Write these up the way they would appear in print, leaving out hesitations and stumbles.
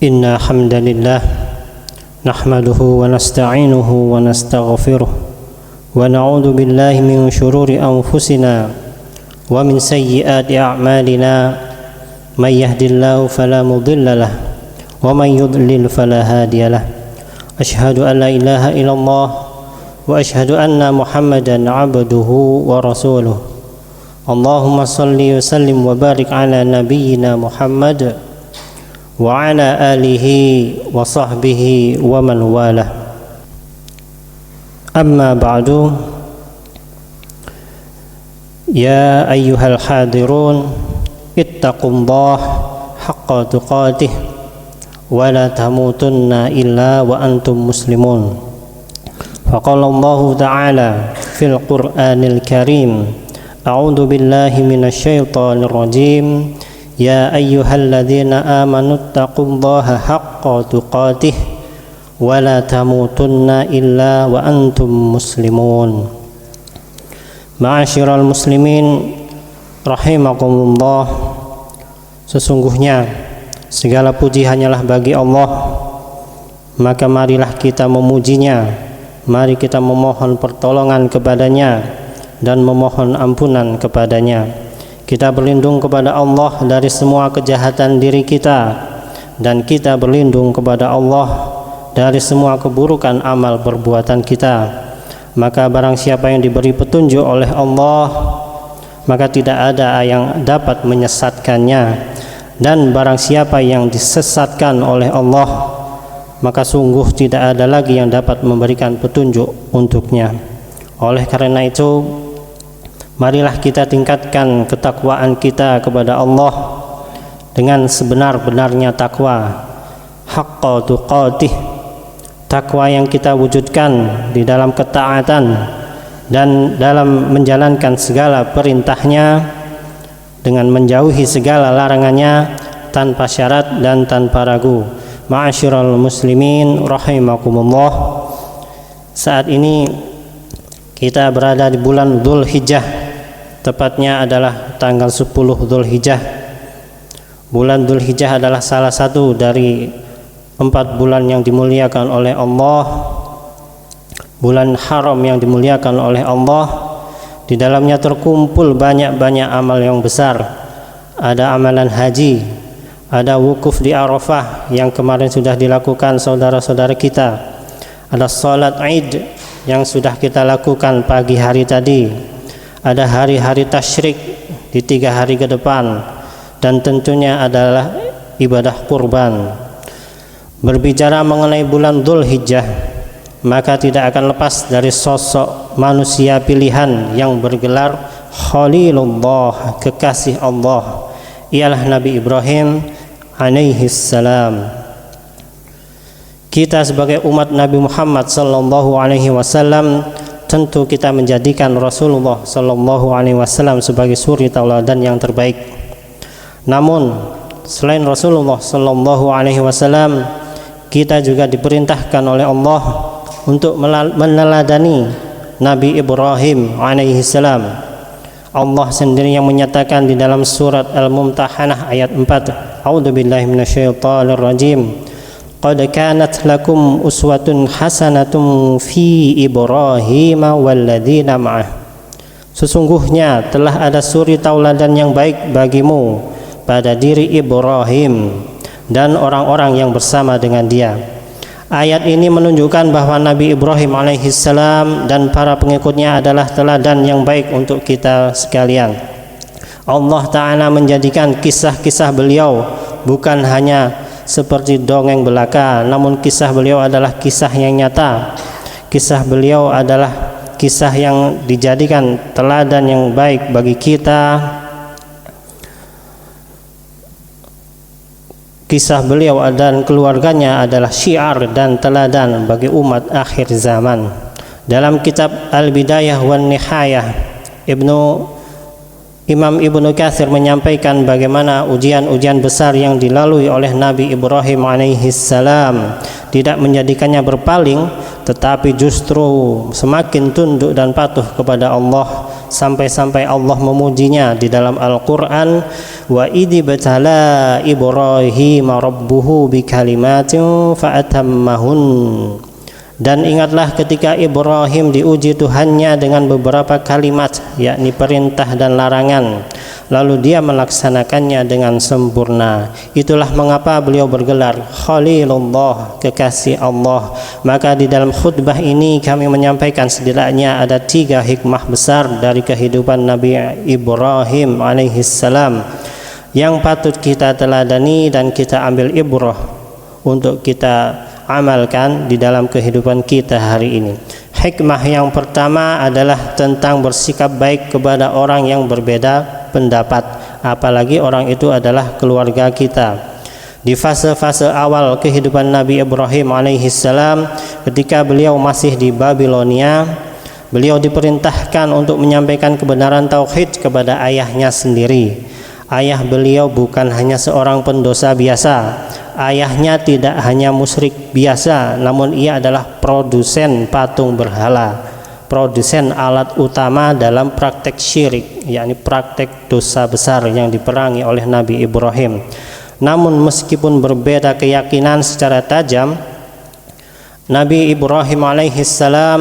Inna hamdalillah nahmaduhu wa nasta'inuhu wa nastaghfiruh wa na'udzu billahi min shururi anfusina wa min sayyiati a'malina may yahdihillahu fala mudilla lahu wa may yudlil fala hadiya lahu asyhadu an la ilaha illallah wa asyhadu anna Muhammadan 'abduhu wa rasuluh. Allahumma salli wa sallim wa barik ala nabiyyina Muhammad wa ala alihi wa sahbihi wa man walah. Amma ba'du, ya ayyuhal hadirun ittaqullaha haqqa tuqatih wa la tamutunna illa wa antum muslimun. Faqala Allahu ta'ala fil Qur'anil Karim, a'udzu billahi minasy syaithanir rajim. Ya ayyuhalladzina amanu taqullaha haqqa tuqatih wa la tamutunna illa wa antum muslimun. Ma'asyiral muslimin rahimakumullah, sesungguhnya segala puji hanyalah bagi Allah, maka marilah kita memujinya, mari kita memohon pertolongan kepadanya dan memohon ampunan kepadanya. Kita berlindung kepada Allah dari semua kejahatan diri kita, dan kita berlindung kepada Allah dari semua keburukan amal perbuatan kita. Maka barang siapa yang diberi petunjuk oleh Allah, maka tidak ada yang dapat menyesatkannya, dan barang siapa yang disesatkan oleh Allah, maka sungguh tidak ada lagi yang dapat memberikan petunjuk untuknya. Oleh karena itu, marilah kita tingkatkan ketakwaan kita kepada Allah dengan sebenar-benarnya takwa, haqqa tuqatih, takwa yang kita wujudkan di dalam ketaatan dan dalam menjalankan segala perintahnya dengan menjauhi segala larangannya tanpa syarat dan tanpa ragu. Ma'asyiral muslimin rahimakumullah, saat ini kita berada di bulan Dzulhijjah, tepatnya adalah tanggal 10 Dzulhijjah. Bulan Dzulhijjah adalah salah satu dari 4 bulan yang dimuliakan oleh Allah, bulan haram yang dimuliakan oleh Allah. Di dalamnya terkumpul banyak-banyak amal yang besar. Ada amalan haji, ada wukuf di Arafah yang kemarin sudah dilakukan saudara-saudara kita, ada salat Id yang sudah kita lakukan pagi hari tadi, ada hari-hari tasyrik di 3 hari ke depan, dan tentunya adalah ibadah kurban. Berbicara mengenai bulan Dzulhijjah, maka tidak akan lepas dari sosok manusia pilihan yang bergelar Khalilullah, kekasih Allah, ialah Nabi Ibrahim alaihi salam. Kita sebagai umat Nabi Muhammad sallallahu alaihi wasallam tentu kita menjadikan Rasulullah sallallahu alaihi wasallam sebagai suri tauladan yang terbaik. Namun selain Rasulullah sallallahu alaihi wasallam, kita juga diperintahkan oleh Allah untuk meneladani Nabi Ibrahim alaihi salam. Allah sendiri yang menyatakan di dalam surat Al-Mumtahanah ayat 4, a'udzubillahi minasyaitonir rajim, qad kanat lakum uswatun hasanatun fi Ibrahim walladzina ma'ah. Sesungguhnya telah ada suri tauladan yang baik bagimu pada diri Ibrahim dan orang-orang yang bersama dengan dia. Ayat ini menunjukkan bahwa Nabi Ibrahim alaihissalam dan para pengikutnya adalah teladan yang baik untuk kita sekalian. Allah Ta'ala menjadikan kisah-kisah beliau bukan hanya seperti dongeng belaka, namun kisah beliau adalah kisah yang nyata. Kisah beliau adalah kisah yang dijadikan teladan yang baik bagi kita. Kisah beliau dan keluarganya adalah syiar dan teladan bagi umat akhir zaman. Dalam kitab Al-Bidayah wan Nihayah, Imam Ibnu Katsir menyampaikan bagaimana ujian-ujian besar yang dilalui oleh Nabi Ibrahim alaihissalam tidak menjadikannya berpaling, tetapi justru semakin tunduk dan patuh kepada Allah sampai-sampai Allah memujinya di dalam Al-Qur'an, wa idibtala Ibrahim rabbuhu bikalimatin fa'atammahun. Dan ingatlah ketika Ibrahim diuji Tuhannya dengan beberapa kalimat, yakni perintah dan larangan, lalu dia melaksanakannya dengan sempurna. Itulah mengapa beliau bergelar Khalilullah, kekasih Allah. Maka di dalam khutbah ini kami menyampaikan setidaknya ada 3 hikmah besar dari kehidupan Nabi Ibrahim alaihissalam yang patut kita teladani dan kita ambil ibrah untuk kita amalkan di dalam kehidupan kita hari ini. Hikmah yang pertama adalah tentang bersikap baik kepada orang yang berbeda pendapat, apalagi orang itu adalah keluarga kita. Di fase-fase awal kehidupan Nabi Ibrahim alaihissalam, ketika beliau masih di Babilonia, beliau diperintahkan untuk menyampaikan kebenaran tauhid kepada ayahnya sendiri. Ayah beliau bukan hanya seorang pendosa biasa. Ayahnya tidak hanya musyrik biasa, namun ia adalah produsen patung berhala, produsen alat utama dalam praktek syirik, yakni praktek dosa besar yang diperangi oleh Nabi Ibrahim. Namun meskipun berbeda keyakinan secara tajam, Nabi Ibrahim alaihissalam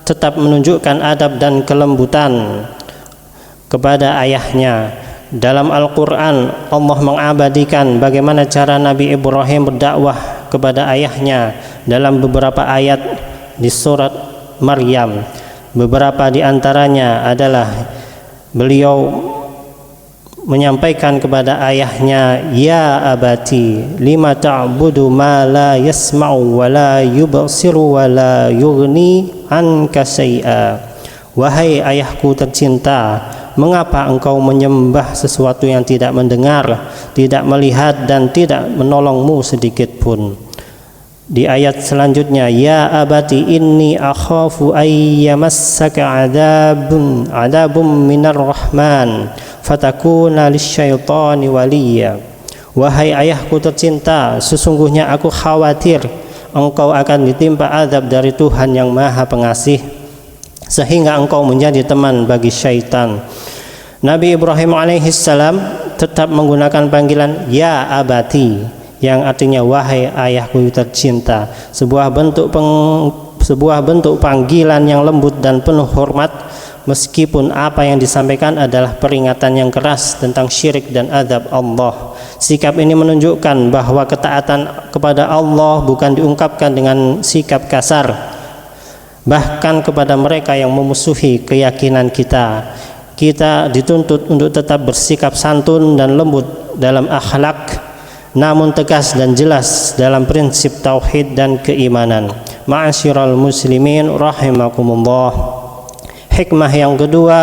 tetap menunjukkan adab dan kelembutan kepada ayahnya. Dalam Al-Quran Allah mengabadikan bagaimana cara Nabi Ibrahim berdakwah kepada ayahnya dalam beberapa ayat di surat Maryam. Beberapa di antaranya adalah beliau menyampaikan kepada ayahnya, ya abati lima ta'budu ma la yasma'u wa la yubsiru wa la yughni anka syai'a. Wahai ayahku tercinta, mengapa engkau menyembah sesuatu yang tidak mendengar, tidak melihat, dan tidak menolongmu sedikit pun? Di ayat selanjutnya, ya abati inni akhafu ayyamassaka adabun minar rahman fatakuna lisyaitani waliya. Wahai ayahku tercinta, sesungguhnya aku khawatir engkau akan ditimpa azab dari Tuhan yang Maha Pengasih, sehingga engkau menjadi teman bagi syaitan. Nabi Ibrahim alaihissalam tetap menggunakan panggilan ya abati, yang artinya wahai ayahku tercinta, sebuah bentuk panggilan yang lembut dan penuh hormat, meskipun apa yang disampaikan adalah peringatan yang keras tentang syirik dan azab Allah. Sikap ini menunjukkan bahwa ketaatan kepada Allah bukan diungkapkan dengan sikap kasar. Bahkan kepada mereka yang memusuhi keyakinan kita, kita dituntut untuk tetap bersikap santun dan lembut dalam akhlak, namun tegas dan jelas dalam prinsip tauhid dan keimanan. Ma'asyiral muslimin rahimakumullah. Hikmah yang kedua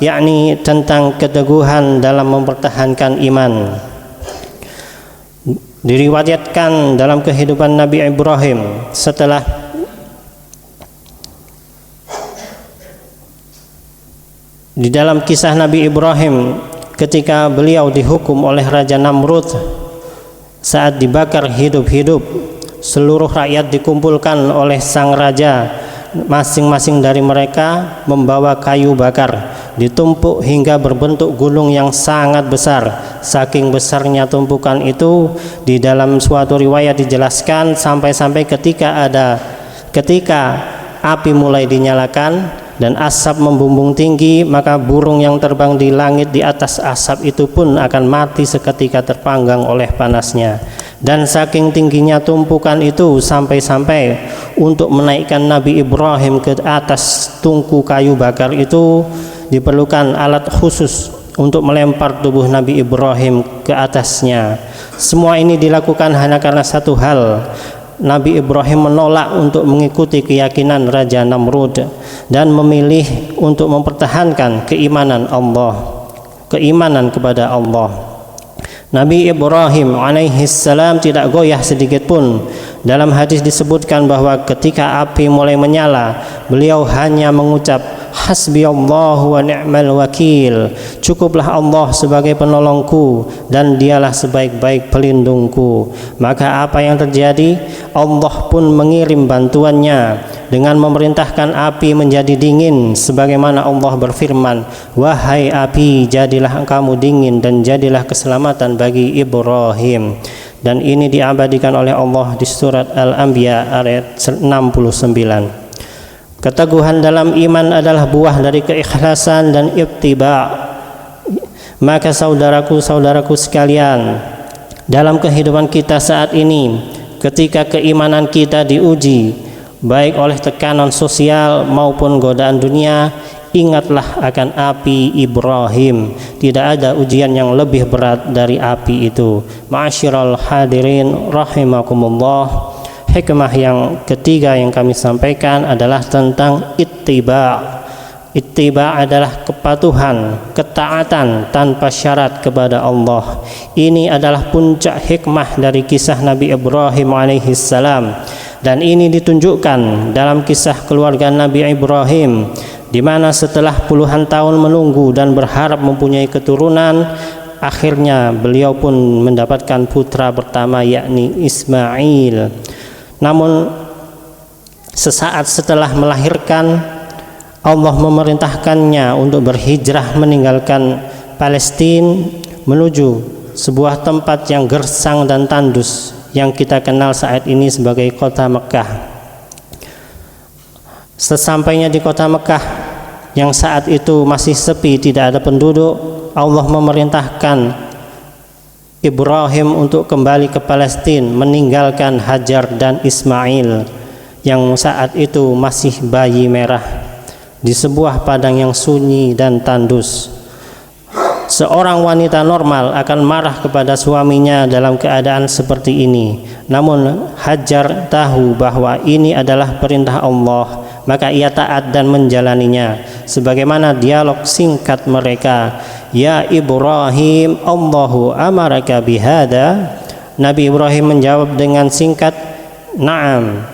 yakni tentang keteguhan dalam mempertahankan iman. Diriwayatkan dalam kehidupan Nabi Ibrahim, setelah di dalam kisah Nabi Ibrahim ketika beliau dihukum oleh Raja Namrud saat dibakar hidup-hidup, seluruh rakyat dikumpulkan oleh sang raja, masing-masing dari mereka membawa kayu bakar, ditumpuk hingga berbentuk gunung yang sangat besar. Saking besarnya tumpukan itu, di dalam suatu riwayat dijelaskan sampai-sampai ketika api mulai dinyalakan dan asap membumbung tinggi, maka burung yang terbang di langit di atas asap itu pun akan mati seketika terpanggang oleh panasnya. Dan saking tingginya tumpukan itu, sampai-sampai untuk menaikkan Nabi Ibrahim ke atas tungku kayu bakar itu diperlukan alat khusus untuk melempar tubuh Nabi Ibrahim ke atasnya. Semua ini dilakukan hanya karena satu hal: Nabi Ibrahim menolak untuk mengikuti keyakinan Raja Namrud dan memilih untuk mempertahankan keimanan kepada Allah. Nabi Ibrahim alaihissalam tidak goyah sedikit pun. Dalam hadis disebutkan bahwa ketika api mulai menyala, beliau hanya mengucap hasbiyallahu wa ni'mal wakil, cukuplah Allah sebagai penolongku dan dialah sebaik-baik pelindungku. Maka apa yang terjadi? Allah pun mengirim bantuannya dengan memerintahkan api menjadi dingin, sebagaimana Allah berfirman, wahai api, jadilah kamu dingin dan jadilah keselamatan bagi Ibrahim. Dan ini diabadikan oleh Allah di surat Al-Anbiya ayat 69. Keteguhan dalam iman adalah buah dari keikhlasan dan ittiba'. Maka saudaraku sekalian, dalam kehidupan kita saat ini, ketika keimanan kita diuji baik oleh tekanan sosial maupun godaan dunia, ingatlah akan api Ibrahim. Tidak ada ujian yang lebih berat dari api itu. Ma'asyiral hadirin rahimakumullah. Hikmah yang ketiga yang kami sampaikan adalah tentang ittiba'. Ittiba' adalah kepatuhan, ketaatan tanpa syarat kepada Allah. Ini adalah puncak hikmah dari kisah Nabi Ibrahim alaihissalam, dan ini ditunjukkan dalam kisah keluarga Nabi Ibrahim, di mana setelah puluhan tahun menunggu dan berharap mempunyai keturunan, akhirnya beliau pun mendapatkan putra pertama, yakni Ismail. Namun sesaat setelah melahirkan, Allah memerintahkannya untuk berhijrah meninggalkan Palestina menuju sebuah tempat yang gersang dan tandus yang kita kenal saat ini sebagai kota Mekah. Sesampainya di kota Mekah yang saat itu masih sepi, tidak ada penduduk, Allah memerintahkan Ibrahim untuk kembali ke Palestina, meninggalkan Hajar dan Ismail yang saat itu masih bayi merah di sebuah padang yang sunyi dan tandus. Seorang wanita normal akan marah kepada suaminya dalam keadaan seperti ini. Namun Hajar tahu bahwa ini adalah perintah Allah, maka ia taat dan menjalaninya. Sebagaimana dialog singkat mereka, ya Ibrahim, Allahu amaraka bihada. Nabi Ibrahim menjawab dengan singkat, na'am.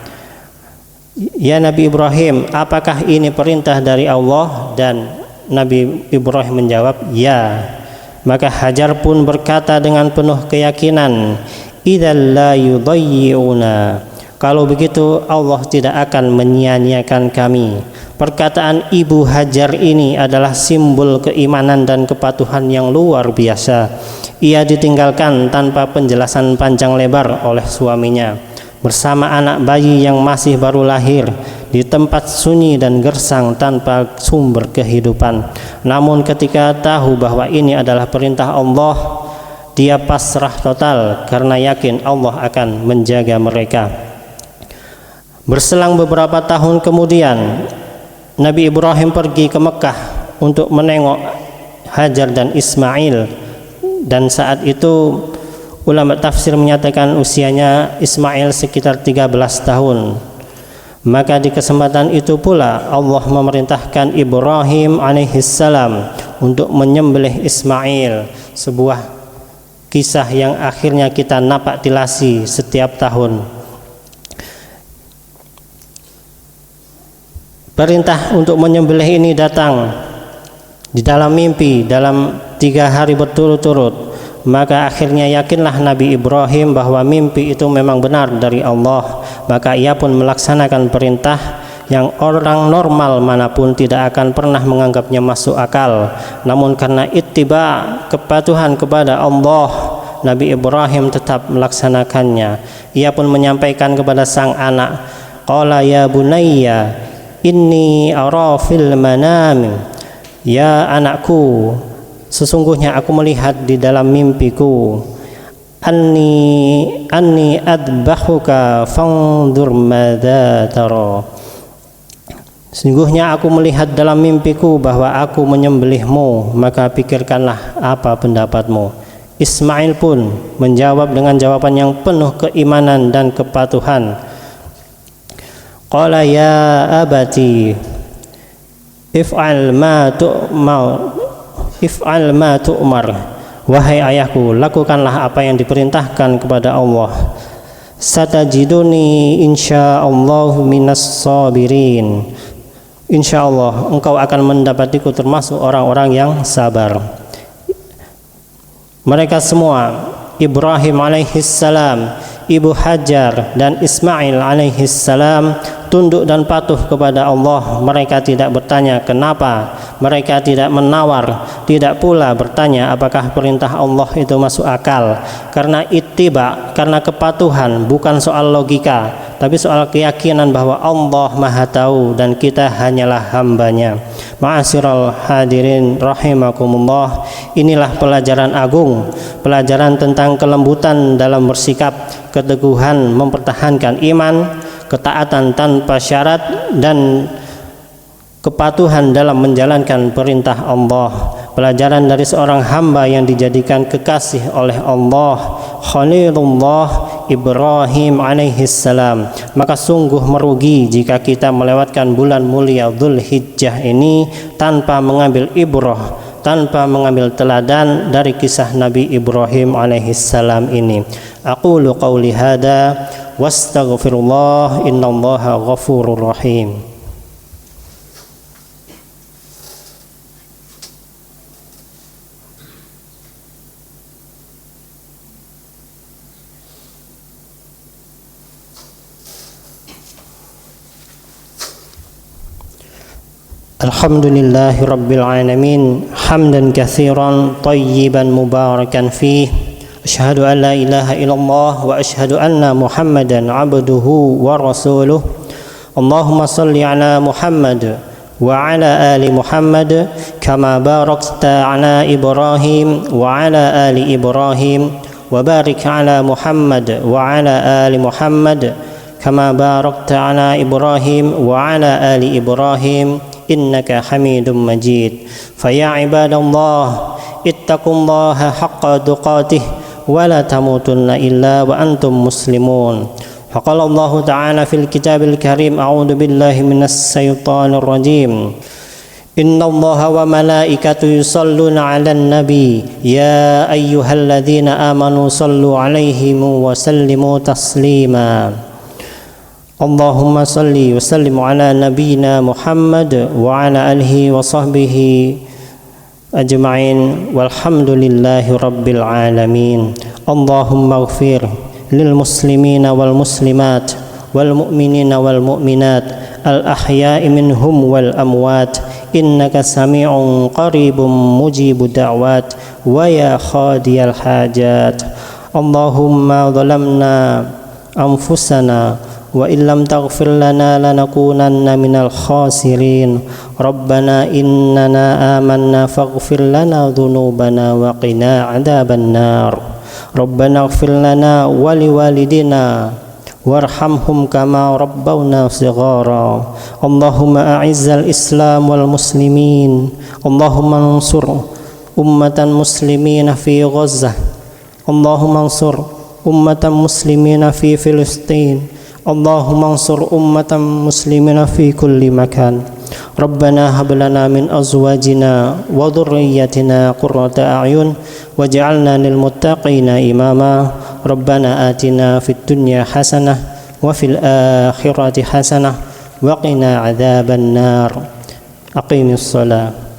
Ya Nabi Ibrahim, apakah ini perintah dari Allah? Dan Nabi Ibrahim menjawab, ya. Maka Hajar pun berkata dengan penuh keyakinan, idzal la yudayyi'una. Kalau begitu Allah tidak akan menyia-nyiakan kami. Perkataan Ibu Hajar ini adalah simbol keimanan dan kepatuhan yang luar biasa. Ia ditinggalkan tanpa penjelasan panjang lebar oleh suaminya, bersama anak bayi yang masih baru lahir di tempat sunyi dan gersang tanpa sumber kehidupan. Namun ketika tahu bahwa ini adalah perintah Allah, dia pasrah total karena yakin Allah akan menjaga mereka. Berselang beberapa tahun kemudian, Nabi Ibrahim pergi ke Mekah untuk menengok Hajar dan Ismail, dan saat itu ulama tafsir menyatakan usianya Ismail sekitar 13 tahun. Maka di kesempatan itu pula Allah memerintahkan Ibrahim alaihissalam untuk menyembelih Ismail, sebuah kisah yang akhirnya kita napak tilasi setiap tahun. Perintah untuk menyembelih ini datang di dalam mimpi dalam 3 hari berturut-turut. Maka akhirnya yakinlah Nabi Ibrahim bahwa mimpi itu memang benar dari Allah. Maka ia pun melaksanakan perintah yang orang normal manapun tidak akan pernah menganggapnya masuk akal. Namun karena ittiba, kepatuhan kepada Allah, Nabi Ibrahim tetap melaksanakannya. Ia pun menyampaikan kepada sang anak, qala ya bunayya inni ara fil manami. Ya anakku, sesungguhnya aku melihat di dalam mimpiku, anni adbahuka fanzur madza tara. Sesungguhnya aku melihat dalam mimpiku bahwa aku menyembelihmu, maka pikirkanlah apa pendapatmu. Ismail pun menjawab dengan jawaban yang penuh keimanan dan kepatuhan. Qala ya abati if'al ma tu'mar. Wahai ayahku, lakukanlah apa yang diperintahkan kepada Allah. Satajiduni insyaallah minas sabirin. Insyaallah engkau akan mendapatiku termasuk orang-orang yang sabar. Mereka semua, Ibrahim alaihissalam, Ibu Hajar dan Ismail alaihissalam, tunduk dan patuh kepada Allah. Mereka tidak bertanya kenapa, mereka tidak menawar, tidak pula bertanya apakah perintah Allah itu masuk akal. Karena ittiba, karena kepatuhan bukan soal logika, tapi soal keyakinan bahwa Allah Maha Tahu dan kita hanyalah hambanya. Ma'asyiral hadirin rahimakumullah, inilah pelajaran agung, pelajaran tentang kelembutan dalam bersikap, keteguhan mempertahankan iman, ketaatan tanpa syarat, dan kepatuhan dalam menjalankan perintah Allah. Pelajaran dari seorang hamba yang dijadikan kekasih oleh Allah, Khalilullah Ibrahim alaihissalam. Maka sungguh merugi jika kita melewatkan bulan mulia Dzulhijjah ini tanpa mengambil ibrah, tanpa mengambil teladan dari kisah Nabi Ibrahim alaihissalam ini. Aqulu qawli hada wastaghfirullah, innallaha ghafurur rahim. Alhamdulillahi rabbil alamin, hamdan katsiran tayyiban mubarakan fih. Asyhadu an la ilaha illallah wa asyhadu anna Muhammadan abduhu wa rasuluh. Allahumma salli ala Muhammad wa ala ali Muhammad kama barakta ala Ibrahim wa ala ali Ibrahim, wa barik ala Muhammad wa ala ali Muhammad kama barakta ala Ibrahim wa ala ali Ibrahim innaka hamidum majid. Faya ibadallah, ittaqullaha haqqa tuqatih wa la tamutunna illa wa antum muslimun. Faqala Allah ta'ala fil kitabil karim, a'udzu billahi minas syaitonir rajim. Innallaha wa malaikatahu yusalluna 'alan nabi ya ayyuhalladzina amanu sallu 'alaihi wa sallimu taslima. Allahumma salli wa sallim ala nabiyyina Muhammad wa ala alihi wa sahbihi ajma'in walhamdulillahi rabbil alamin. Allahumma ighfir lil muslimina wal muslimat wal mu'minina wal mu'minat al ahya'i minhum wal amwat innaka sami'un qaribun mujibud da'wat wa ya khadiyal hajat. Allahumma zalamna anfusana wa illam taghfir lana lanakunanna minal khasirin. Rabbana innana amanna faghfir lana dhunubana wa qina adzaban nar. Rabbana ighfir lana wa liwalidina warhamhum kama rabbawna shighara. Allahumma a'izzal islam wal muslimin. Allahumma ansur ummatan muslimina fi Gaza. Allahumma ansur ummatan muslimina fi Filistin. Allahumma ansur ummatan muslimina fi kulli makan. Rabbana hab lana min azwajina wa dhurriyyatina qurrata a'yun waj'alna lil muttaqina imama. Rabbana atina fid dunya hasanah wa fil akhirati hasanah wa qina adzaban nar. Aqimis shalah.